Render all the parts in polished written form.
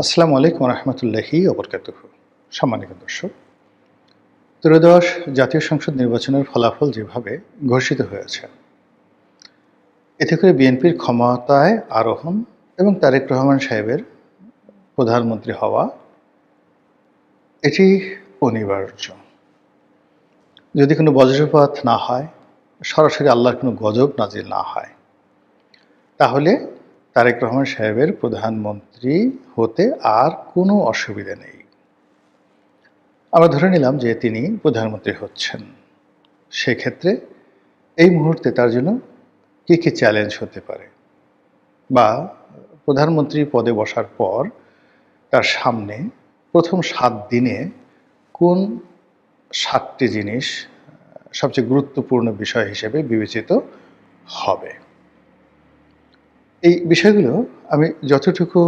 আসসালামু আলাইকুম রহমতুল্লাহি ওবরকাতুহু। সম্মানিত দর্শক, ত্রয়োদশ জাতীয় সংসদ নির্বাচনের ফলাফল যেভাবে ঘোষিত হয়েছে, এতে করে বিএনপির ক্ষমতায় আরোহণ এবং তারেক রহমান সাহেবের প্রধানমন্ত্রী হওয়া এটি অনিবার্য। যদি কোনো বজ্রপাত না হয়, সরাসরি আল্লাহর কোনো গজব নাজিল না হয়, তাহলে তারেক রহমান সাহেবের প্রধানমন্ত্রী হতে আর কোনো অসুবিধা নেই। আমরা ধরে নিলাম যে তিনি প্রধানমন্ত্রী হচ্ছেন। সেক্ষেত্রে এই মুহূর্তে তার জন্য কী কী চ্যালেঞ্জ হতে পারে, বা প্রধানমন্ত্রী পদে বসার পর তার সামনে প্রথম ৭ দিনে কোন ৭টি জিনিস সবচেয়ে গুরুত্বপূর্ণ বিষয় হিসেবে বিবেচিত হবে। এই বিষয়গুলো আমি যতটুকু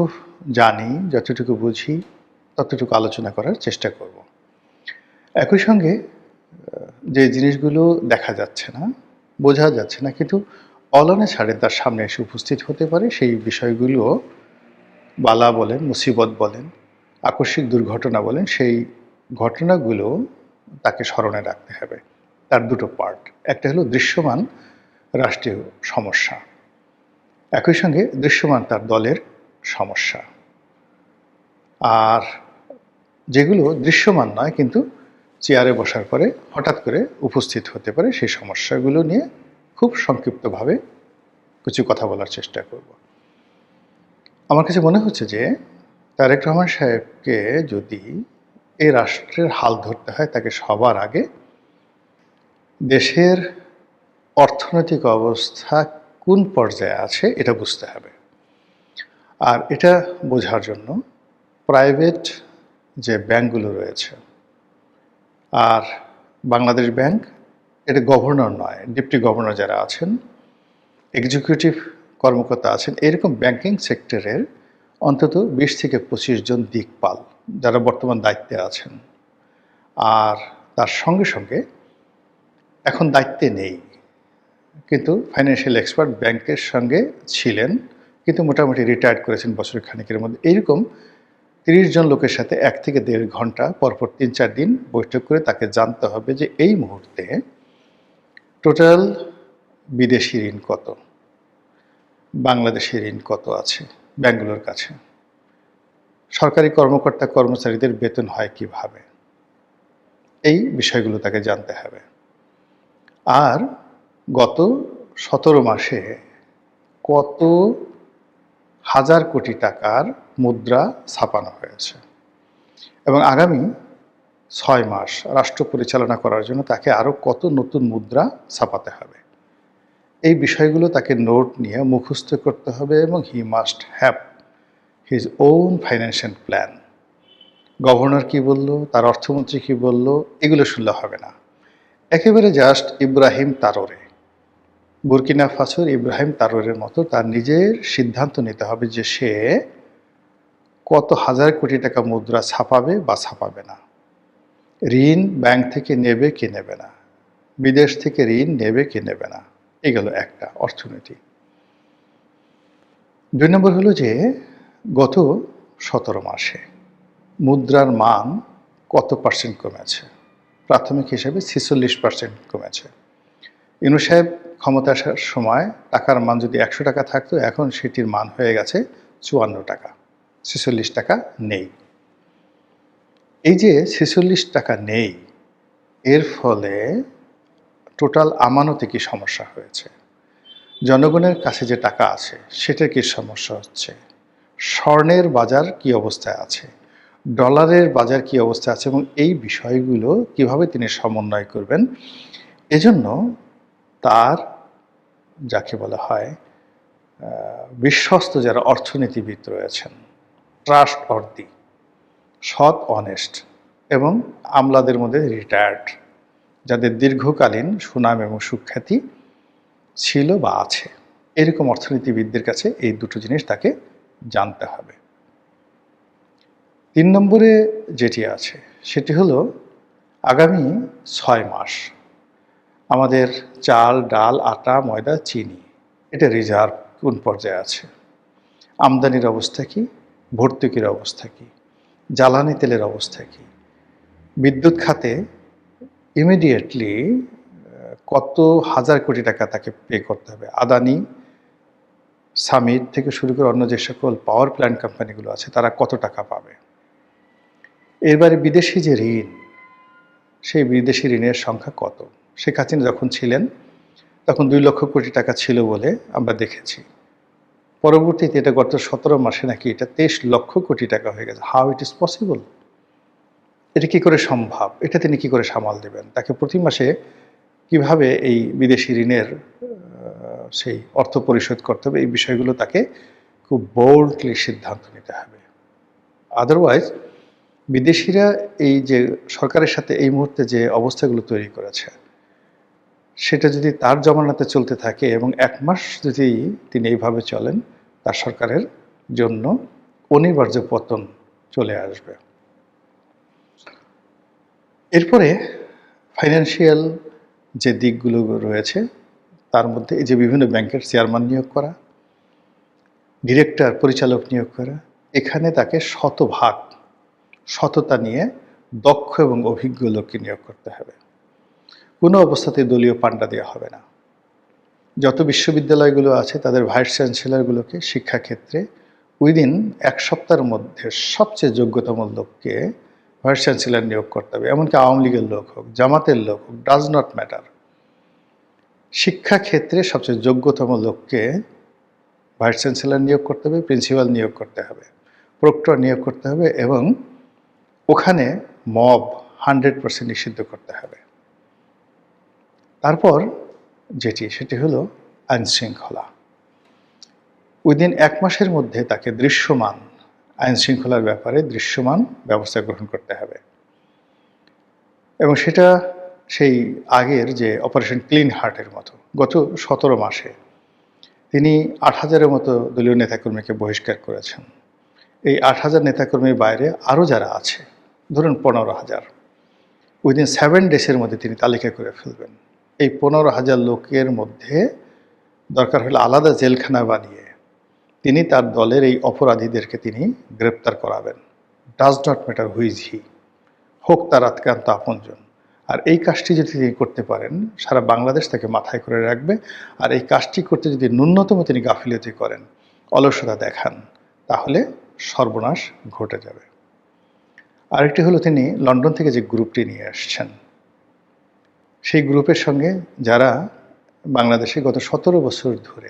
জানি, যতটুকু বুঝি, ততটুকু আলোচনা করার চেষ্টা করব। একই সঙ্গে যে জিনিসগুলো দেখা যাচ্ছে না, বোঝা যাচ্ছে না, কিন্তু অলানে ছাড়ে তার সামনে এসে উপস্থিত হতে পারে, সেই বিষয়গুলো বালা বলেন, মুসিবত বলেন, আকস্মিক দুর্ঘটনা বলেন, সেই ঘটনাগুলো তাকে স্মরণে রাখতে হবে। তার দুটো পার্ট, একটা হলো দৃশ্যমান রাষ্ট্রীয় সমস্যা, একই সঙ্গে দৃশ্যমান তার দলের সমস্যা। আর যেগুলো দৃশ্যমান নয় কিন্তু চেয়ারে বসার পরে হঠাৎ করে উপস্থিত হতে পারে, সেই সমস্যাগুলো নিয়ে খুব সংক্ষিপ্তভাবে কিছু কথা বলার চেষ্টা করব। আমার কাছে মনে হচ্ছে যে তারেক রহমান সাহেবকে যদি এই রাষ্ট্রের হাল ধরতে হয়, তাকে সবার আগে দেশের অর্থনৈতিক অবস্থা কোন পর্যায়ে আছে এটা বুঝতে হবে। আর এটা বোঝার জন্য প্রাইভেট যে ব্যাংকগুলো রয়েছে, আর বাংলাদেশ ব্যাংক, এটা গভর্নর নয়, ডেপুটি গভর্নর যারা আছেন, এক্সিকিউটিভ কর্মকর্তা আছেন, এরকম ব্যাংকিং সেক্টরের অন্তত ২০ থেকে ২৫ জন দিকপাল যারা বর্তমান দায়িত্বে আছেন। আর তার সঙ্গে সঙ্গে এখন দায়িত্বে নেই, কিন্তু ফাইন্যান্সিয়াল এক্সপার্ট ব্যাংকের সঙ্গে ছিলেন, কিন্তু মোটামুটি রিটায়ার্ড করেছেন বছর খানেকের মধ্যে। এইরকম ৩০ জন লোকের সাথে ১ থেকে ১.৫ ঘন্টা পরপর ৩-৪ দিন বৈঠক করে তাকে জানতে হবে যে এই মুহূর্তে টোটাল বিদেশি ঋণ কত, বাংলাদেশি ঋণ কত আছে ব্যাংকগুলোর কাছে, সরকারি কর্মকর্তা কর্মচারীদের বেতন হয় কিভাবে, এই বিষয়গুলো তাকে জানতে হবে। আর গত ১৭ মাসে কত হাজার কোটি টাকার মুদ্রা ছাপানো হয়েছে, এবং আগামী ৬ মাস রাষ্ট্র পরিচালনা করার জন্য তাকে আরও কত নতুন মুদ্রা ছাপাতে হবে, এই বিষয়গুলো তাকে নোট নিয়ে মুখস্থ করতে হবে, এবং he must have his own financial plan. Governor কি বলল, তার অর্থমন্ত্রী কি বলল, এগুলো শুনলে হবে না। একেবারে জাস্ট ইব্রাহিম তারোরে, বুরকিনা ফাসোর ইব্রাহিম তারোরের মতো তার নিজের সিদ্ধান্ত নিতে হবে যে সে কত হাজার কোটি টাকা মুদ্রা ছাপাবে বা ছাপাবে না, ঋণ ব্যাংক থেকে নেবে কি নেবে না, বিদেশ থেকে ঋণ নেবে কি নেবে না। এগুলো একটা অর্থনীতি। ২ নম্বর হলো যে গত ১৭ মাসে মুদ্রার মান কত পার্সেন্ট কমেছে। প্রাথমিক হিসেবে ৪৬% কমেছে। ইউনূস সাহেব ক্ষমতা আসার সময় টাকার মান যদি ১০০ টাকা থাকতো, এখন সেটির মান হয়ে গেছে ৫৪ টাকা, ৪৬ টাকা নেই। এই যে ৪৬ টাকা নেই, এর ফলে টোটাল আমানতে কি সমস্যা হয়েছে, জনগণের কাছে যে টাকা আছে সেটার কি সমস্যা হচ্ছে, স্বর্ণের বাজার কি অবস্থায় আছে, ডলারের বাজার কি অবস্থায় আছে, এবং এই বিষয়গুলো কিভাবে তিনি সমন্বয় করবেন। এজন্য তার যাকে বলা হয় বিশ্বস্ত যারা অর্থনীতিবিদ রয়েছেন, ট্রাস্ট অর্দি, সৎ, অনেস্ট এবং আমলাদের মধ্যে রিটায়ার্ড, যাদের দীর্ঘকালীন সুনাম এবং সুখ্যাতি ছিল বা আছে, এরকম অর্থনীতিবিদদের কাছে এই দুটো জিনিস তাকে জানতে হবে। ৩ নম্বরে যেটি আছে সেটি হলো আগামী ৬ মাস আমাদের চাল, ডাল, আটা, ময়দা, চিনি, এটা রিজার্ভ কোন পর্যায়ে আছে, আমদানির অবস্থা কি, ভর্তুকির অবস্থা কী, জ্বালানি তেলের অবস্থা কী, বিদ্যুৎ খাতে ইমিডিয়েটলি কত হাজার কোটি টাকা তাকে পে করতে হবে। আদানি, সামিট থেকে শুরু করে অন্য যে সকল পাওয়ার প্ল্যান্ট কোম্পানিগুলো আছে তারা কত টাকা পাবে। এবারে বিদেশি যে ঋণ, সেই বিদেশি ঋণের সংখ্যা কত। শেখ হাসিনা যখন ছিলেন তখন 2 লক্ষ কোটি টাকা ছিল বলে আমরা দেখেছি। পরবর্তীতে এটা গত 17 মাসে নাকি এটা 23 লক্ষ কোটি টাকা হয়ে গেছে। How it is possible? এটা কি করে সম্ভব? এটা তিনি কি করে সামাল দেবেন? তাকে প্রতি মাসে কিভাবে এই বিদেশি ঋণের সেই অর্থ পরিশোধ করতে হবে, এই বিষয়গুলো তাকে খুব বোল্ডলি সিদ্ধান্ত নিতে হবে। আদারওয়াইজ বিদেশিরা এই যে সরকারের সাথে এই মুহূর্তে যে অবস্থাগুলো তৈরি করেছে, সেটা যদি তার জমানাতে চলতে থাকে এবং 1 মাস যদি তিনি এইভাবে চলেন, তার সরকারের জন্য অনিবার্য পতন চলে আসবে। এরপরে ফাইন্যান্সিয়াল যে দিকগুলো রয়েছে তার মধ্যে এই যে বিভিন্ন ব্যাংকের চেয়ারম্যান নিয়োগ করা, ডিরেক্টর, পরিচালক নিয়োগ করা, এখানে তাকে শতভাগ সততা নিয়ে দক্ষ এবং অভিজ্ঞ লোককে নিয়োগ করতে হবে। কোনো অবস্থাতেই দলীয় পান্ডা দেওয়া হবে না। যত বিশ্ববিদ্যালয়গুলো আছে তাদের ভাইস চ্যান্সেলরগুলোকে শিক্ষাক্ষেত্রে উইদিন 1 সপ্তাহের মধ্যে সবচেয়ে যোগ্যতম লোককে ভাইস চ্যান্সেলর নিয়োগ করতে হবে। এমনকি আওয়ামী লীগের লোক হোক, জামাতের লোক হোক, ডাজ নট ম্যাটার। শিক্ষাক্ষেত্রে সবচেয়ে যোগ্যতম লোককে ভাইস চ্যান্সেলর নিয়োগ করতে হবে, প্রিন্সিপাল নিয়োগ করতে হবে, প্রক্টর নিয়োগ করতে হবে এবং ওখানে মব 100% নিষিদ্ধ করতে হবে। তারপর সেটি হলো আইনশৃঙ্খলা। উইদিন 1 মাসের মধ্যে তাকে দৃশ্যমান আইনশৃঙ্খলার ব্যাপারে দৃশ্যমান ব্যবস্থা গ্রহণ করতে হবে এবং সেটা সেই আগের যে অপারেশন ক্লিন হার্টের মতো। গত 17 মাসে তিনি 8,000-এর মতো দলীয় নেতাকর্মীকে বহিষ্কার করেছেন। এই 8,000 নেতাকর্মীর বাইরে আরও যারা আছে, ধরুন 15,000, উইদিন 7 ডেজের মধ্যে তিনি তালিকা করে ফেলবেন। এই 15,000 লোকের মধ্যে দরকার হলে আলাদা জেলখানা বানিয়ে তিনি তার দলের এই অপরাধীদেরকে তিনি গ্রেপ্তার করাবেন। Does not matter who is he, হোক তার আত্মীয়ান্ত আপনজন। আর এই কাজটি যদি তিনি করতে পারেন, সারা বাংলাদেশ তাকে মাথায় করে রাখবে। আর এই কাজটি করতে যদি ন্যূনতম তিনি গাফিলতি করেন, অলসতা দেখান, তাহলে সর্বনাশ ঘটে যাবে। আরেকটি হলো তিনি লন্ডন থেকে যে গ্রুপটি নিয়ে আসছেন, সেই গ্রুপের সঙ্গে যারা বাংলাদেশে গত 17 বছর ধরে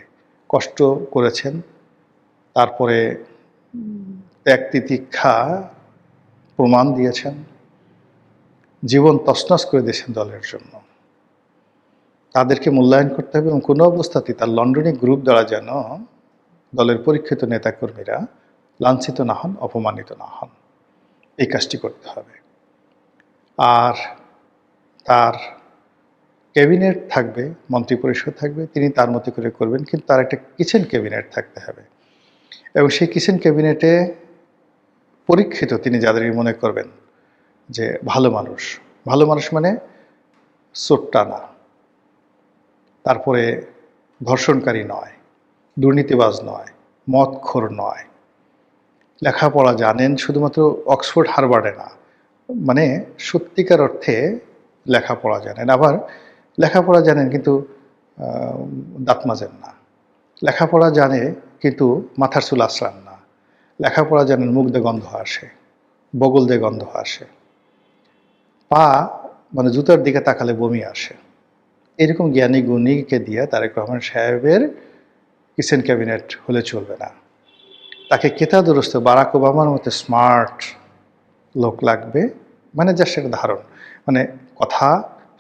কষ্ট করেছেন, তারপরে ত্যাগ তিতিক্ষা প্রমাণ দিয়েছেন, জীবন তছনছ করে দিয়েছেন দলের জন্য, তাদেরকে মূল্যায়ন করতে হবে এবং কোনো অবস্থাতেই তার লন্ডনে গ্রুপ দ্বারা যেন দলের পরীক্ষিত নেতাকর্মীরা লাঞ্ছিত না হন, অপমানিত না হন, এই কাজটি করতে হবে। আর তার ক্যাবিনেট থাকবে, মন্ত্রিপরিষদ থাকবে, তিনি তার মতো করে করবেন, কিন্তু তার একটা কিচেন ক্যাবিনেট থাকতে হবে এবং সেই কিচেন ক্যাবিনেটে পরীক্ষিত তিনি যাদের মনে করবেন যে ভালো মানুষ, ভালো মানুষ মানে চোট্টা না, তারপরে ধর্ষণকারী নয়, দুর্নীতিবাজ নয়, মদখোর নয়, লেখাপড়া জানেন শুধুমাত্র অক্সফোর্ড হার্ভার্ডে না, মানে সত্যিকার অর্থে লেখাপড়া জানেন, আবার লেখাপড়া জানেন কিন্তু দাঁত মাজেন না, লেখাপড়া জানে কিন্তু মাথার চুল আঁচড়ান না, লেখাপড়া জানেন মুখ দিয়ে গন্ধ আসে, বগল দিয়ে গন্ধ আসে, পা মানে জুতার দিকে তাকালে বমি আসে, এরকম জ্ঞানী গুণীকে দিয়ে তারেক রহমান সাহেবের কিচেন ক্যাবিনেট হলে চলবে না। তাকে কেতাদুরস্ত বারাক ওবামার মতো স্মার্ট লোক লাগবে, মানে যা সেটা ধারণ, মানে কথা,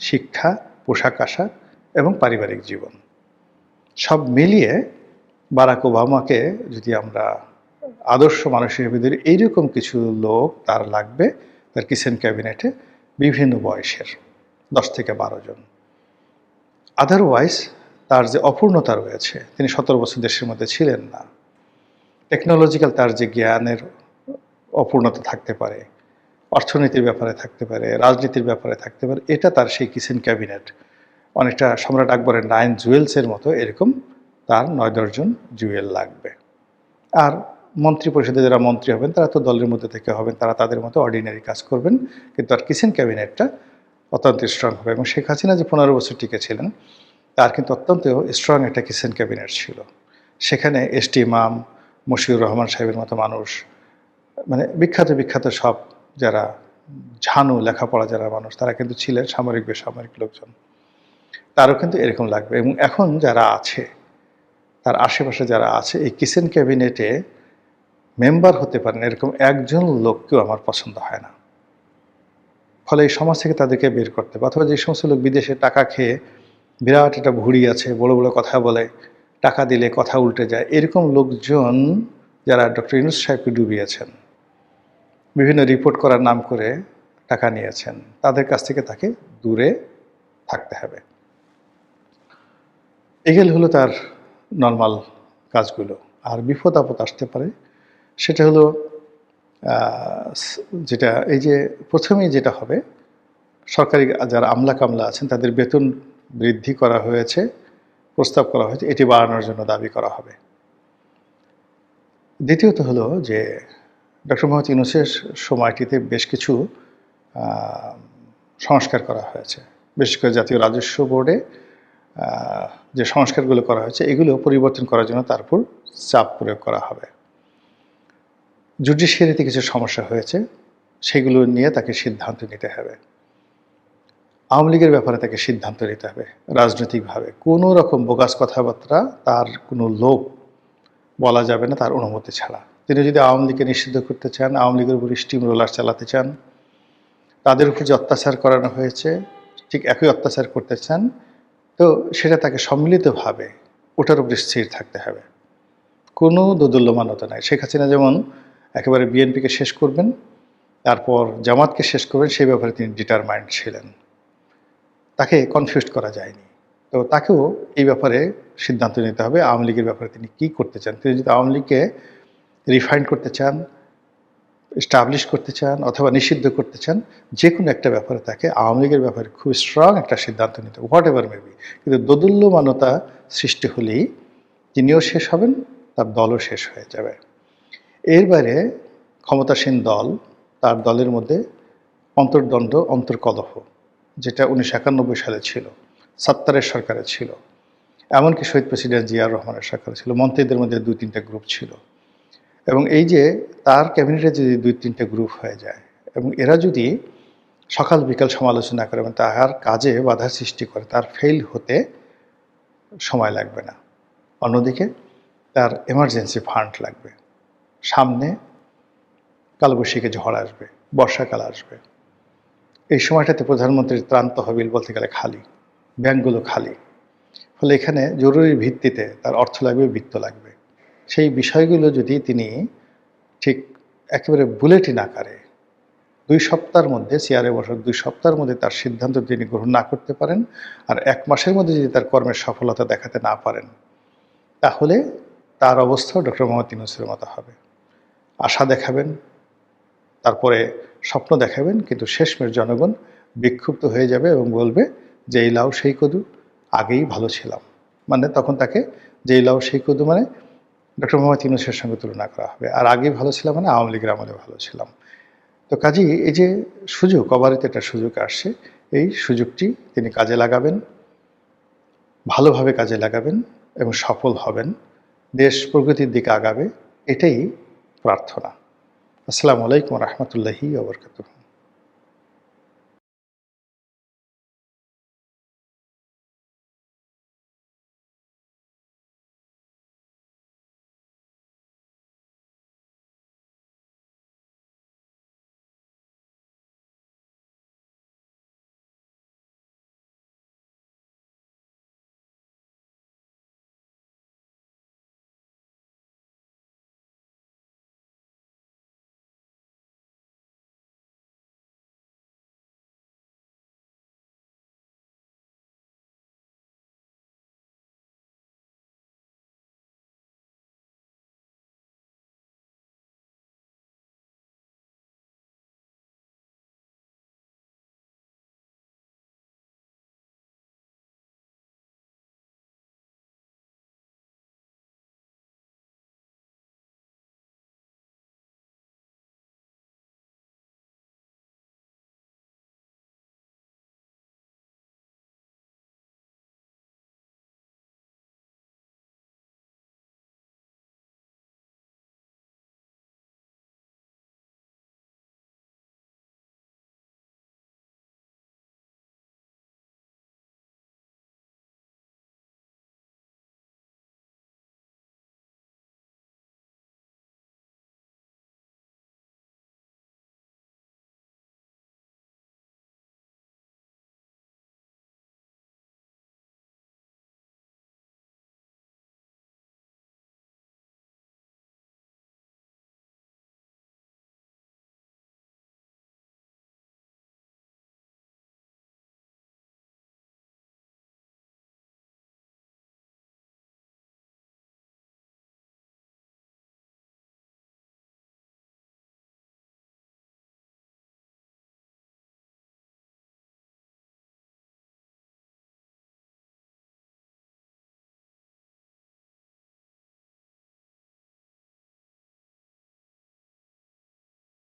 শিক্ষা, পোশাক আশাক এবং পারিবারিক জীবন সব মিলিয়ে বারাক ওবামাকে যদি আমরা আদর্শ মানুষ হিসেবে ধরি, এইরকম কিছু লোক তার লাগবে তার কিচেন ক্যাবিনেটে, বিভিন্ন বয়সের 10 থেকে 12 জন। আদারওয়াইজ তার যে অপূর্ণতা রয়েছে, তিনি 17 বছর দেশের মধ্যে ছিলেন না, টেকনোলজিক্যাল তার যে জ্ঞানের অপূর্ণতা থাকতে পারে, অর্থনীতির ব্যাপারে থাকতে পারে, রাজনীতির ব্যাপারে থাকতে পারে, এটা তার সেই কিচেন ক্যাবিনেট অনেকটা সম্রাট আকবরের 9 জুয়েলসের মতো এরকম তার 9-10 জন জুয়েল লাগবে। আর মন্ত্রী পরিষদে যারা মন্ত্রী হবেন তারা তো দলের মধ্যে থেকে হবেন, তারা তাদের মতো অর্ডিনারি কাজ করবেন, কিন্তু আর কিচেন ক্যাবিনেটটা অত্যন্ত স্ট্রং হবে। এবং শেখ হাসিনা যে 15 বছর টিকে ছিলেন তার কিন্তু অত্যন্ত স্ট্রং একটা কিচেন ক্যাবিনেট ছিল। সেখানে এস.টি. ইমাম, মশিউর রহমান সাহেবের মতো মানুষ, মানে বিখ্যাত বিখ্যাত সব যারা ঝানু লেখাপড়া যারা মানুষ, তারা কিন্তু ছিলেন সামরিক বেসামরিক লোকজন। তারও কিন্তু এরকম লাগবে। এবং এখন যারা আছে, তার আশেপাশে যারা আছে, এই কিচেন ক্যাবিনেটে মেম্বার হতে পারেন এরকম একজন লোককেও আমার পছন্দ হয় না। ফলে এই সমাজ থেকে তাদেরকে বের করতে হবে। অথবা যে সমস্ত লোক বিদেশে টাকা খেয়ে বিরাট একটা ভুঁড়ি আছে, বড় বড় কথা বলে, টাকা দিলে কথা উল্টে যায়, এরকম লোকজন যারা ডক্টর ইউনূস সাহেবকে ডুবিয়েছেন, বিভিন্ন রিপোর্ট করার নাম করে টাকা নিয়েছেন, তাদের কাছ থেকে তাকে দূরে থাকতে হবে। এগুলো হলো তার নর্মাল কাজগুলো। আর বিপদ আপদ আসতে পারে, সেটা হলো যেটা এই যে প্রথমেই যেটা হবে, সরকারি যারা আমলা কামলা আছেন তাদের বেতন বৃদ্ধি করা হয়েছে, প্রস্তাব করা হয়েছে, এটি বাড়ানোর জন্য দাবি করা হবে। দ্বিতীয়ত হলো যে ডক্টর মোহাম্মদ ইউনূসের সময়টিতে বেশ কিছু সংস্কার করা হয়েছে, বিশেষ করে জাতীয় রাজস্ব বোর্ডে যে সংস্কারগুলো করা হয়েছে এগুলো পরিবর্তন করার জন্য তার উপর চাপ প্রয়োগ করা হবে। জুডিশিয়ারিতে কিছু সমস্যা হয়েছে, সেগুলো নিয়ে তাকে সিদ্ধান্ত নিতে হবে। আওয়ামী লীগের ব্যাপারে তাকে সিদ্ধান্ত নিতে হবে রাজনৈতিকভাবে। কোনো রকম বোগাস কথাবার্তা, তার কোনো লোক বলা যাবে না তার অনুমতি ছাড়া। তিনি যদি আওয়ামী লীগকে নিষিদ্ধ করতে চান, আওয়ামী লীগের উপর স্টিম রোলার চালাতে চান, তাদের উপর যে অত্যাচার করানো হয়েছে ঠিক একই অত্যাচার করতে চান, তো সেটা তাকে সম্মিলিতভাবে ওটার উপর স্থির থাকতে হবে। কোনো দোদুল্যমানতা নাই। শেখ হাসিনা যেমন একেবারে বিএনপিকে শেষ করবেন, তারপর জামাতকে শেষ করবেন, সেই ব্যাপারে তিনি ডিটারমাইন্ড ছিলেন, তাকে কনফিউজ করা যায়নি। তো তাকেও এই ব্যাপারে সিদ্ধান্ত নিতে হবে আওয়ামী লীগের ব্যাপারে তিনি কী করতে চান। তিনি যদি আওয়ামী লীগকে রিফাইন্ড করতে চান, এস্টাবলিশ করতে চান, অথবা নিষিদ্ধ করতে চান, যে কোনো একটা ব্যাপারে তাকে আওয়ামী লীগের ব্যাপারে খুব স্ট্রং একটা সিদ্ধান্ত নিতে হবে, হোয়াট এভার মেবি। কিন্তু দোদুল্যমানতা সৃষ্টি হলেই তিনিও শেষ হবেন, তার দলও শেষ হয়ে যাবে। এর বাইরে ক্ষমতাসীন দল, তার দলের মধ্যে অন্তর্দ্বন্দ্ব, অন্তর্কলহ, যেটা 1991 সালে ছিল, সাত্তারের সরকারে ছিল, এমনকি শহীদ প্রেসিডেন্ট জিয়াউর রহমানের সরকারে ছিল। মন্ত্রীদের মধ্যে 2-3টা গ্রুপ ছিল। এবং এই যে তার ক্যাবিনেটে যদি 2-3টা গ্রুপ হয়ে যায় এবং এরা যদি সকাল বিকাল সমালোচনা করে এবং তাহার কাজে বাধা সৃষ্টি করে, তার ফেল হতে সময় লাগবে না। অন্যদিকে তার এমার্জেন্সি ফান্ড লাগবে। সামনে কালবৈশাখী ঝড় আসবে, বর্ষাকাল আসবে। এই সময়টাতে প্রধানমন্ত্রীর ত্রাণ তহবিল বলতে গেলে খালি, ব্যাংকগুলো খালি। ফলে এখানে জরুরি ভিত্তিতে তার অর্থ লাগবে, বিত্ত লাগবে। সেই বিষয়গুলো যদি তিনি ঠিক একেবারে বুলেটিন আকারে 2 সপ্তাহের মধ্যে, চেয়ারে বসার 2 সপ্তাহের মধ্যে তার সিদ্ধান্ত তিনি গ্রহণ না করতে পারেন, আর 1 মাসের মধ্যে যদি তার কর্মের সফলতা দেখাতে না পারেন, তাহলে তার অবস্থাও ডক্টর মোহাম্মদ ইউনূসের মতো হবে। আশা দেখাবেন, তারপরে স্বপ্ন দেখাবেন, কিন্তু শেষমেশ জনগণ বিক্ষুব্ধ হয়ে যাবে এবং বলবে যে এই লাউ সেই কদু, আগেই ভালো ছিলাম। মানে তখন তাকে যে এই লাউ সেই কদু মানে ডক্টর মোহাম্মদ ইউনূসের সঙ্গে তুলনা করা হবে। আর আগেই ভালো ছিলাম মানে আওয়ামী লীগের আমলে ভালো ছিলাম। তো কাজেই এই যে সুযোগ, অবারিত একটা সুযোগ আসছে, এই সুযোগটি তিনি কাজে লাগাবেন, ভালোভাবে কাজে লাগাবেন এবং সফল হবেন, দেশ প্রগতির দিকে আগাবে, এটাই প্রার্থনা। আসসালামু আলাইকুম ওয়া রাহমাতুল্লাহি ওয়া বারাকাতুহু।